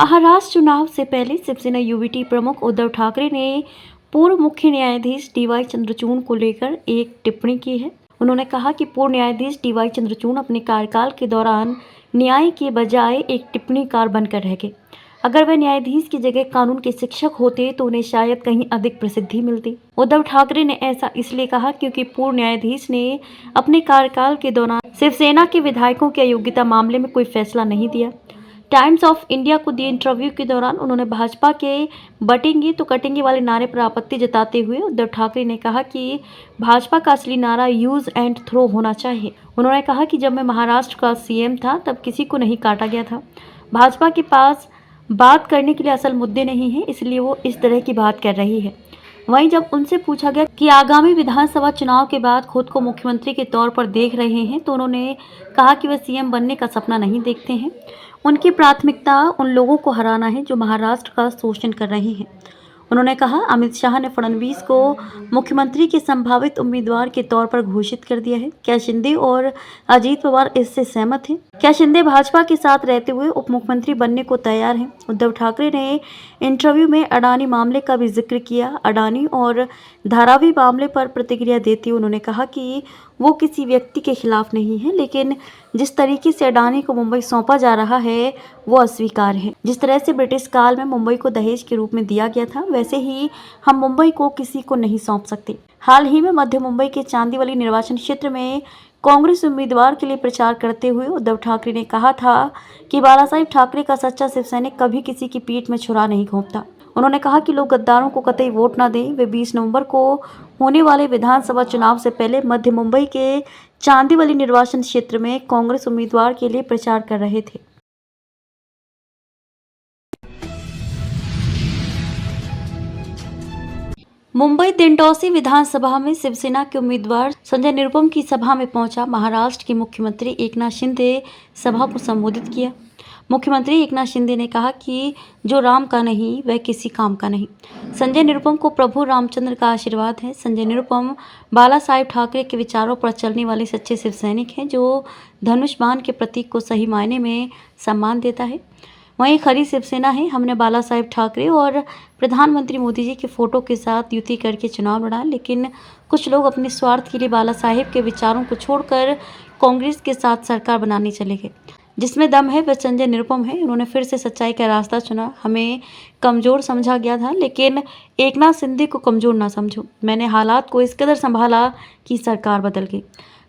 महाराष्ट्र चुनाव से पहले शिवसेना यूवीटी प्रमुख उद्धव ठाकरे ने पूर्व मुख्य न्यायाधीश डीवाई चंद्रचूड़ को लेकर एक टिप्पणी की है। उन्होंने कहा कि पूर्व न्यायाधीश डीवाई चंद्रचूड़ अपने कार्यकाल के दौरान न्याय के बजाय एक टिप्पणीकार बनकर रह गए। अगर वे न्यायाधीश की जगह कानून के शिक्षक होते तो उन्हें शायद कहीं अधिक प्रसिद्धि मिलती। उद्धव ठाकरे ने ऐसा इसलिए कहा क्योंकि पूर्व न्यायाधीश ने अपने कार्यकाल के दौरान शिवसेना के विधायकों की अयोग्यता मामले में कोई फैसला नहीं दिया। टाइम्स ऑफ इंडिया को दिए इंटरव्यू के दौरान उन्होंने भाजपा के बटेंगे तो कटेंगे वाले नारे पर आपत्ति जताते हुए उद्धव ठाकरे ने कहा कि भाजपा का असली नारा यूज एंड थ्रो होना चाहिए। उन्होंने कहा कि जब मैं महाराष्ट्र का सीएम था तब किसी को नहीं काटा गया था। भाजपा के पास बात करने के लिए असल मुद्दे नहीं है, इसलिए वो इस तरह की बात कर रही है। वहीं जब उनसे पूछा गया कि आगामी विधानसभा चुनाव के बाद खुद को मुख्यमंत्री के तौर पर देख रहे हैं तो उन्होंने कहा कि वे सीएम बनने का सपना नहीं देखते हैं। उनकी प्राथमिकता उन लोगों को हराना है जो महाराष्ट्र का शोषण कर रहे हैं। उन्होंने कहा अमित शाह ने फडणवीस को मुख्यमंत्री के संभावित उम्मीदवार के तौर पर घोषित कर दिया है। क्या शिंदे और अजीत पवार इससे सहमत हैं? क्या शिंदे भाजपा के साथ रहते हुए उप मुख्यमंत्री बनने को तैयार हैं? उद्धव ठाकरे ने इंटरव्यू में अडानी मामले का भी जिक्र किया। अडानी और धारावी मामले पर प्रतिक्रिया देते हुए उन्होंने कहा कि वो किसी व्यक्ति के खिलाफ नहीं है, लेकिन जिस तरीके से अडानी को मुंबई सौंपा जा रहा है वो अस्वीकार है। जिस तरह से ब्रिटिश काल में मुंबई को दहेज के रूप में दिया गया था, वैसे ही हम मुंबई को किसी को नहीं सौंप सकते। हाल ही में मध्य मुंबई के चांदीवली निर्वाचन क्षेत्र में कांग्रेस उम्मीदवार के लिए प्रचार करते हुए उद्धव ठाकरे ने कहा था कि बालासाहेब ठाकरे का सच्चा शिव सैनिक कभी किसी की पीठ में छुरा नहीं घोंपता। उन्होंने कहा कि लोग गद्दारों को कतई वोट न दें। वे 20 नवंबर को होने वाले विधानसभा चुनाव से पहले मध्य मुंबई के चांदीवली निर्वाचन क्षेत्र में कांग्रेस उम्मीदवार के लिए प्रचार कर रहे थे। मुंबई दिंडौसी विधानसभा में शिवसेना के उम्मीदवार संजय निरुपम की सभा में पहुंचा महाराष्ट्र के मुख्यमंत्री एकनाथ शिंदे सभा को संबोधित किया। मुख्यमंत्री एकनाथ शिंदे ने कहा कि जो राम का नहीं वह किसी काम का नहीं। संजय निरुपम को प्रभु रामचंद्र का आशीर्वाद है। संजय निरुपम बाला साहेब ठाकरे के विचारों पर चलने वाले सच्चे शिव सैनिक हैं जो धनुष बाण के प्रतीक को सही मायने में सम्मान देता है। वहीं खरी शिवसेना है। हमने बाला साहेब ठाकरे और प्रधानमंत्री मोदी जी के फोटो के साथ युति करके चुनाव लड़ा, लेकिन कुछ लोग अपने स्वार्थ के लिए बाला साहेब के विचारों को छोड़कर कांग्रेस के साथ सरकार बनाने चले गए। जिसमें दम है वह संजय निरुपम है। उन्होंने फिर से सच्चाई का रास्ता चुना। हमें कमज़ोर समझा गया था, लेकिन एकनाथ शिंदे को कमज़ोर ना समझो। मैंने हालात को इस कदर संभाला कि सरकार बदल गई।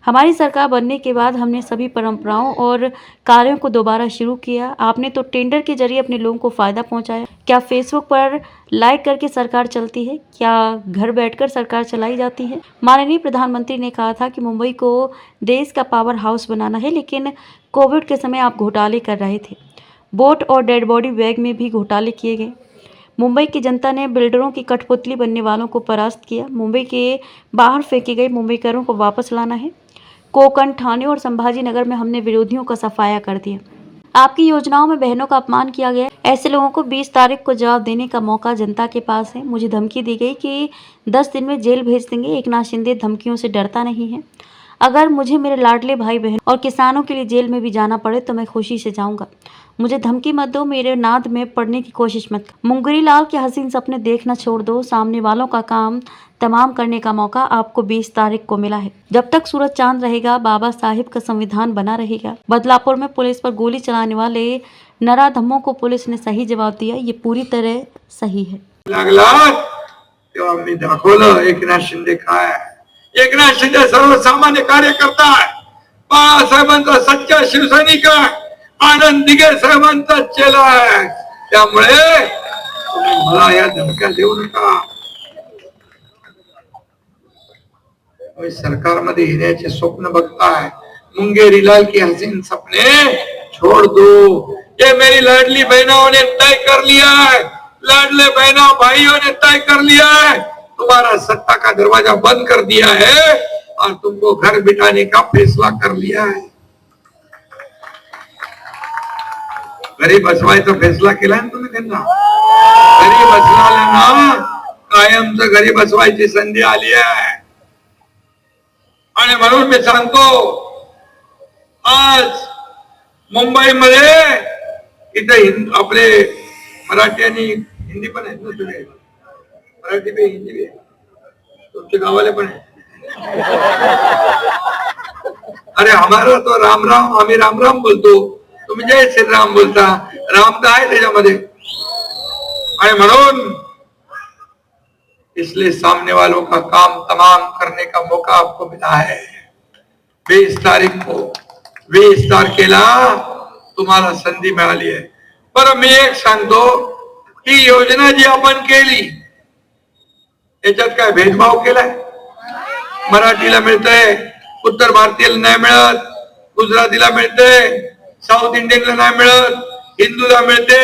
हमारी सरकार बनने के बाद हमने सभी परंपराओं और कार्यों को दोबारा शुरू किया। आपने तो टेंडर के जरिए अपने लोगों को फ़ायदा पहुंचाया। क्या फेसबुक पर लाइक करके सरकार चलती है? क्या घर बैठकर सरकार चलाई जाती है? माननीय प्रधानमंत्री ने कहा था कि मुंबई को देश का पावर हाउस बनाना है, लेकिन कोविड के समय आप घोटाले कर रहे थे। बोट और डेड बॉडी बैग में भी घोटाले किए गए। मुंबई की जनता ने बिल्डरों की कठपुतली बनने वालों को परास्त किया। मुंबई के बाहर फेंके गए मुंबईकरों को वापस लाना है। कोंकण, ठाणे और संभाजी नगर में हमने विरोधियों का सफाया कर दिया। आपकी योजनाओं में बहनों का अपमान किया गया। ऐसे लोगों को 20 तारीख को जवाब देने का मौका जनता के पास है। मुझे धमकी दी गई कि 10 दिन में जेल भेज देंगे। एकनाथ शिंदे धमकियों से डरता नहीं है। अगर मुझे मेरे लाडले भाई बहन और किसानों के लिए जेल में भी जाना पड़े तो मैं खुशी से जाऊंगा। मुझे धमकी मत दो, मेरे नाद में पड़ने की कोशिश मत करो। मुंगरी लाल के हसीन सपने देखना छोड़ दो। सामने वालों का काम तमाम करने का मौका आपको 20 तारीख को मिला है। जब तक सूरज चांद रहेगा बाबा साहिब का संविधान बना रहेगा। बदलापुर में पुलिस पर गोली चलाने वाले नराधमों को पुलिस ने सही जवाब दिया। ये पूरी तरह सही है। लागला तेव्हा मी दाखवलं एकनाथ शिंदे काय आहे। एकनाथ शिंदे सर्वसामान्य कार्यकर्ता आहे। बाळासाहेबांचा सच्चा शिवसैनिक आहे। आनंद दिघे साहेबांचा चेला आहे। त्यामुळे तुम्ही मला या धमक्या देऊ नका। सरकारमध्ये येण्याचे स्वप्न बघताय। मुंगेरी लाल की हसीन सपने छोड़ दो। ये मेरी लाडली बहनों ने तय कर लिया है। लाडले बहनों भाइयों ने तय कर लिया है। तुम्हारा सत्ता का दरवाजा बंद कर दिया है और तुमको घर बिठाने का फैसला कर लिया है। घरी बसवायचा फैसला केला ना तुम्ही त्यांना। घरी बसवायला कायमचं घरी बसवायची संधी आली आहे। आणि म्हणून मी सांगतो आज मुंबईमध्ये इथे आपले मराठी आणि हिंदी पण आहेत ना तुझे, मराठी बी हिंदी बी आहे. तुमचे गावाले पण आहे. अरे हमारा तो राम राम, आम्ही राम राम बोलतो, तुम्ही जय श्रीराम बोलता. राम तर आहे त्याच्यामध्ये. आणि म्हणून इसलिए सामने वालों का काम तमाम करने का मौका आपको मिला है. 20 तारीख को 20 तारखेला तुम्हाला संधी मिळाली आहे. बरं मी एक सांगतो, ही योजना जी आपण केली याच्यात काय भेदभाव केलाय? मराठीला मिळतंय, उत्तर भारतीयाला नाही मिळत, गुजरातीला मिळतंय, साऊथ इंडियनला नाही मिळत, हिंदूला मिळते,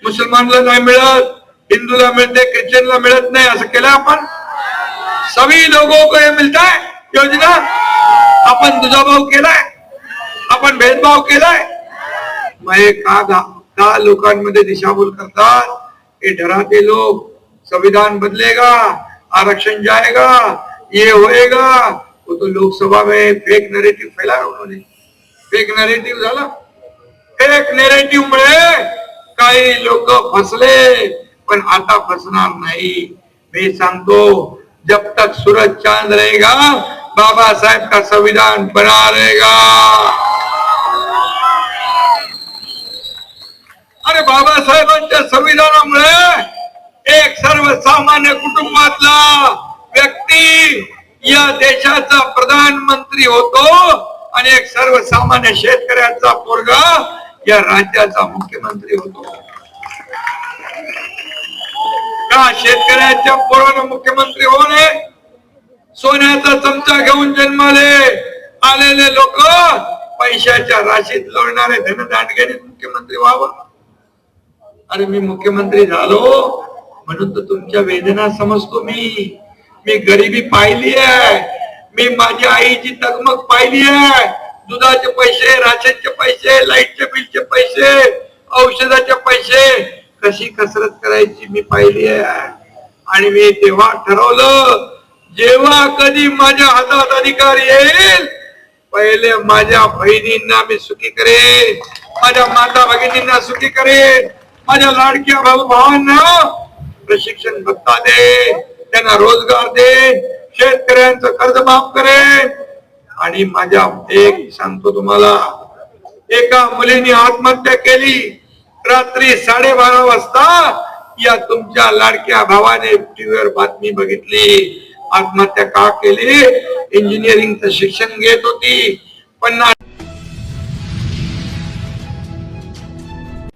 मुसलमानला नाही मिळत, हिंदूला मिळते, ख्रिश्चनला मिळत नाही, असं केलं आपण? सभी लोगों को ये मिलता है योजना. आपण दुजाभाव केलाय, आपण भेदभाव केलाय. मग का लोकांमध्ये दिशाभूल करतात? ये डराते लोग, संविधान बदलेगा, आरक्षण जाएगा, ये होएगा. वो तो लोकसभा में फेक नैरेटिव फैलाया उन्होंने. फेक नैरेटिव झाला. फेक नैरेटिव मुळे काही लोक फसले, पण आता फसणार नाही. मी सांगतो, जब तक सूरज चांद रहेगा, बाबा साहेब का संविधान बना रहेगा. अरे बाबासाहेबांच्या संविधानामुळे एक सर्वसामान्य कुटुंबातला व्यक्ती या देशाचा प्रधानमंत्री होतो आणि एक सर्वसामान्य शेतकऱ्याचा पोरगा या राज्याचा मुख्यमंत्री होतो. का शेतकऱ्याच्या पोरानं मुख्यमंत्री होऊ नये? सोन्याचा चमचा घेऊन जन्माले आलेले लोक पैशाच्या राशीत लोळणारे धनदांडग्याने मुख्यमंत्री व्हावं? अरे मी मुख्यमंत्री झालो म्हणून तर तुमच्या वेदना समजतो. मी गरिबी पाहिली आहे, मी माझ्या आईची तगमग पाहिली आहे. दुधाचे पैसे, राशनचे पैसे, लाईटचे बिलचे पैसे, औषधाचे पैसे, कशी कसरत करायची मी पाहिली आहे. आणि मी तेव्हा ठरवलं, जेव्हा कधी माझ्या हातात अधिकार येईल, पहिले माझ्या बहिणींना मी सुखी करेन, माझ्या माता भगिनींना सुखी करेन, माझ्या लाडक्या भावांना प्रशिक्षण भत्ता दे, त्यांना रोजगार दे, शेतकऱ्यांचं कर्ज माफ करेन. आणि माझ्या एक सांगतो तुम्हाला, एका मुलीने आत्महत्या केली रात्री 12:30 वाजता. या तुमच्या लाडक्या भावाने टीव्हीवर बातमी बघितली. आत्महत्या का केली? इंजिनिअरिंगचं शिक्षण घेत होती. 50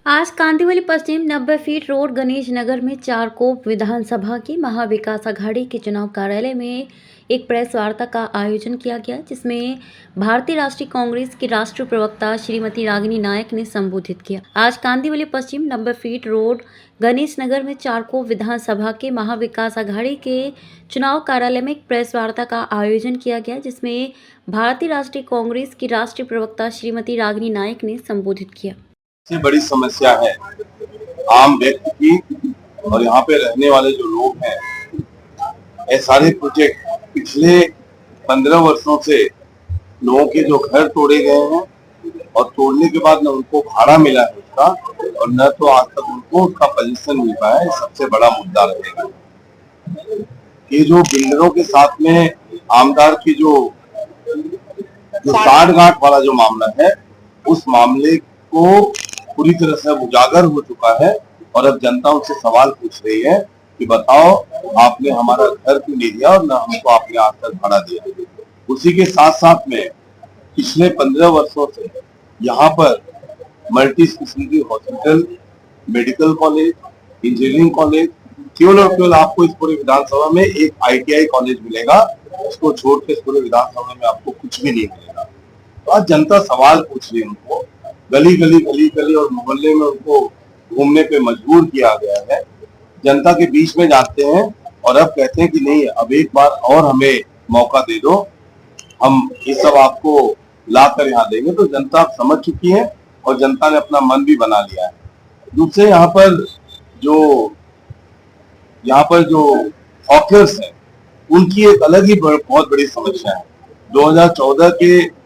आज कांदिवली पश्चिम 90 फीट रोड गणेश नगर में चारकोप विधानसभा की महाविकास अघाड़ी के चुनाव कार्यालय में एक प्रेस वार्ता का आयोजन किया गया, जिसमें भारतीय राष्ट्रीय कांग्रेस की राष्ट्रीय प्रवक्ता श्रीमती रागिनी नायक ने संबोधित किया। आज कांदिवली पश्चिम 90 फीट रोड गणेश नगर में चारकोप विधानसभा के महाविकास अघाड़ी के चुनाव कार्यालय में एक प्रेस वार्ता का आयोजन किया गया, जिसमें भारतीय राष्ट्रीय कांग्रेस की राष्ट्रीय प्रवक्ता श्रीमती रागिनी नायक ने संबोधित किया। सबसे बड़ी समस्या है आम व्यक्ति की और यहाँ पे रहने वाले जो लोग हैं, ये सारे प्रोजेक्ट पिछले 15 वर्षों से लोगों के जो घर तोड़े गए हैं और तोड़ने के बाद न उनको भाड़ा मिला है उसका, और न तो आज तक उनको उसका पोजीशन मिल पाया है। सबसे बड़ा मुद्दा रहेगा ये जो बिल्डरों के साथ में आमदार की जो साठ गांठ वाला जो मामला है, उस मामले को पूरी तरह से उजागर हो चुका है। और अब जनता उनसे सवाल पूछ रही है कि बताओ, आपने हमारा घर क्यों नहीं दिया और न हमको आपने आज तक भाड़ा दिया। उसी के साथ साथ में पिछले 15 वर्षों से यहाँ पर multi speciality hospital, medical college, engineering college, केवल और केवल आपको इस पूरे विधानसभा में एक ITI कॉलेज मिलेगा। उसको छोड़ के इस पूरे विधानसभा में आपको कुछ भी नहीं मिलेगा। तो आज जनता सवाल पूछ रही है, उनको गली गली और मोहल्ले में उनको घूमने पे मजबूर किया गया है। जनता के बीच में जाते हैं और अब कहते हैं कि नहीं, अब एक बार और हमें मौका दे दो, हम ये सब आपको लाकर यहाँ देंगे। तो जनता समझ चुकी है और जनता ने अपना मन भी बना लिया है। दूसरे यहाँ पर जो हॉकर्स हैं, उनकी एक अलग ही बहुत बड़ी समस्या है। 2014 के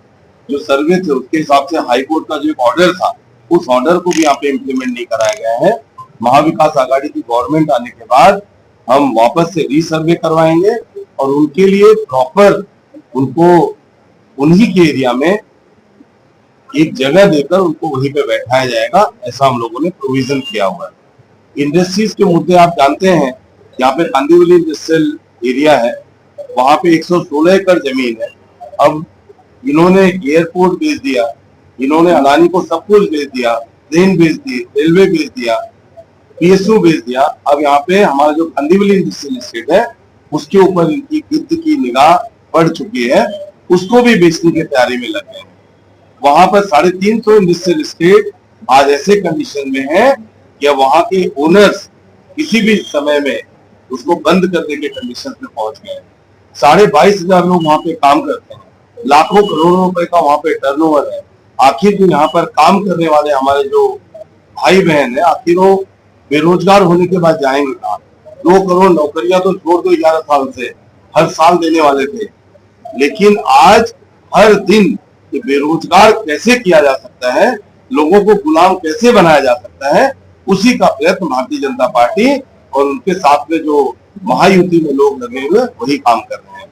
जो सर्वे थे उसके हिसाब से हाईकोर्ट का जो एक ऑर्डर था, उस ऑर्डर को भी यहाँ पे इम्प्लीमेंट नहीं कराया गया है। महाविकास आघाड़ी की गवर्नमेंट आने के बाद हम वापस से रीसर्वे करवाएंगे और उनके लिए प्रॉपर उनको उन्हीं के एरिया में एक जगह देकर उनको वहीं पे बैठाया जाएगा, ऐसा हम लोगों ने प्रोविजन किया हुआ है। इंडस्ट्रीज के मुद्दे आप जानते हैं, यहाँ पे कांदिवली इंडस्ट्रियल एरिया है, वहां पे 116 एकड़ जमीन है। अब इन्होंने एयरपोर्ट बेच दिया, इन्होंने अडानी को सब कुछ बेच दिया, ट्रेन बेच दी, रेलवे बेच दिया, पीएसयू बेच दिया। अब यहाँ पे हमारा जो कांदिवली इंडस्ट्रियल एस्टेट है उसके ऊपर इनकी गिद्ध की निगाह पड़ चुकी है, उसको भी बेचने की तैयारी में लगे हैं। वहां पर 350 इंडस्ट्रियल एस्टेट आज ऐसे कंडीशन में है कि वहां के ओनर्स किसी भी समय में उसको बंद करने के कंडीशन में पहुंच गए। 22,500 लोग वहां पे काम करते हैं, लाखों करोड़ों रुपए का वहां पे टर्नओवर है। आखिर यहाँ पर काम करने वाले हमारे जो भाई बहन है, आखिर वो बेरोजगार होने के बाद जाएंगे कहाँ? 2 करोड़ नौकरियां तो छोड़ दो 11 साल से हर साल देने वाले थे, लेकिन आज हर दिन ये बेरोजगार कैसे किया जा सकता है, लोगों को गुलाम कैसे बनाया जा सकता है, उसी का प्रयत्न भारतीय जनता पार्टी और उनके साथ में जो महायुति में लोग लगे हुए वही काम कर रहे हैं।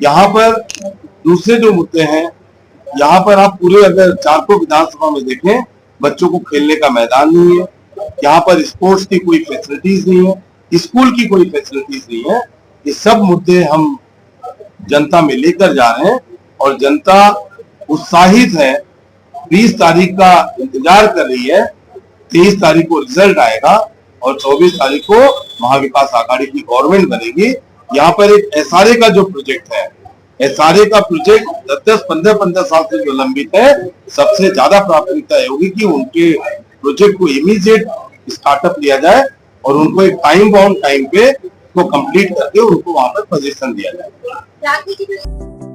यहाँ पर दूसरे जो मुद्दे हैं, यहाँ पर आप पूरे अगर चारकों विधानसभा में देखें, बच्चों को खेलने का मैदान नहीं है, यहाँ पर स्पोर्ट्स की कोई फैसिलिटीज नहीं है, स्कूल की कोई फैसिलिटीज नहीं है। ये सब मुद्दे हम जनता में लेकर जा रहे हैं और जनता उत्साहित है। 20 तारीख का इंतजार कर रही है, 23 तारीख को रिजल्ट आएगा और 24 तारीख को महाविकास आघाड़ी की गवर्नमेंट बनेगी। यहाँ पर एक एसआरए का जो प्रोजेक्ट है, एसआरए का प्रोजेक्ट 10, 15 साल से जो लंबित है, सबसे ज्यादा प्राथमिकता होगी कि उनके प्रोजेक्ट को इमीडिएट स्टार्टअप लिया जाए और उनको एक टाइम बाउंड टाइम पे उसको कंप्लीट करके उनको वहां पर पोजीशन दिया जाए।